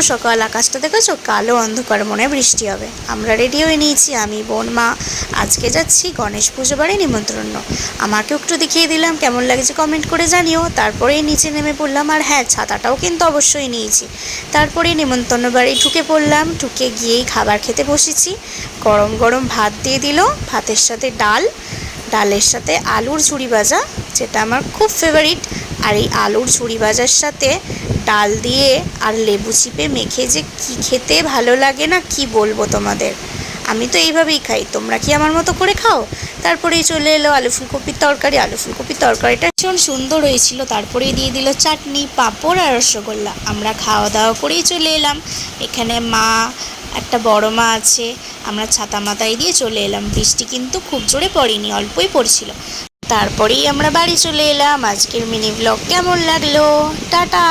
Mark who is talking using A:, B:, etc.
A: সকাল, আকাশটা দেখেছো কালো অন্ধকার, মনে হয় বৃষ্টি হবে। আমরা রেডি হয়ে নিয়েছি, আমি, বোন, মা। আজকে যাচ্ছি গণেশ পুজো বাড়ি নিমন্ত্রণ। আমাকেও একটু দেখিয়ে দিলাম, কেমন লাগছে কমেন্ট করে জানিও। তারপরেই নিচে নেমে পড়লাম, আর হ্যাঁ, ছাতাটাও কিন্তু অবশ্যই নিয়েছি। তারপরেই নিমন্ত্রণ বাড়ি ঢুকে পড়লাম, ঢুকে গিয়েই খাবার খেতে বসেছি। গরম গরম ভাত দিয়ে দিল, ভাতের সাথে ডাল, ডালের সাথে আলুর ঝুড়ি ভাজা, যেটা আমার খুব ফেভারিট। আর এই আলুর ঝুড়ি ভাজার সাথে ডাল দিয়ে আর লেবু চিপে মেখে যে কি খেতে ভালো লাগে না, কি বলবো তোমাদের। আমি তো এইভাবেই খাই, তোমরা কি আমার মতো করে খাও? তারপরেই চলে এলো আলু ফুলকপির তরকারি। আলু ফুলকপির তরকারিটা ভীষণ সুন্দর হয়েছিল। তারপরেই দিয়ে দিল চাটনি, পাঁপড় আর রসগোল্লা। আমরা খাওয়া দাওয়া করেই চলে এলাম। এখানে মা, একটা বড় মা আছে। আমরা ছাতা মাথায় দিয়ে চলে এলাম। বৃষ্টি কিন্তু খুব জোরে পড়েনি, অল্পই পড়ছিল। তারপরেই আমরা বাড়ি চলে এলাম। আজকের মিনি ব্লগ কেমন লাগলো? টাটা।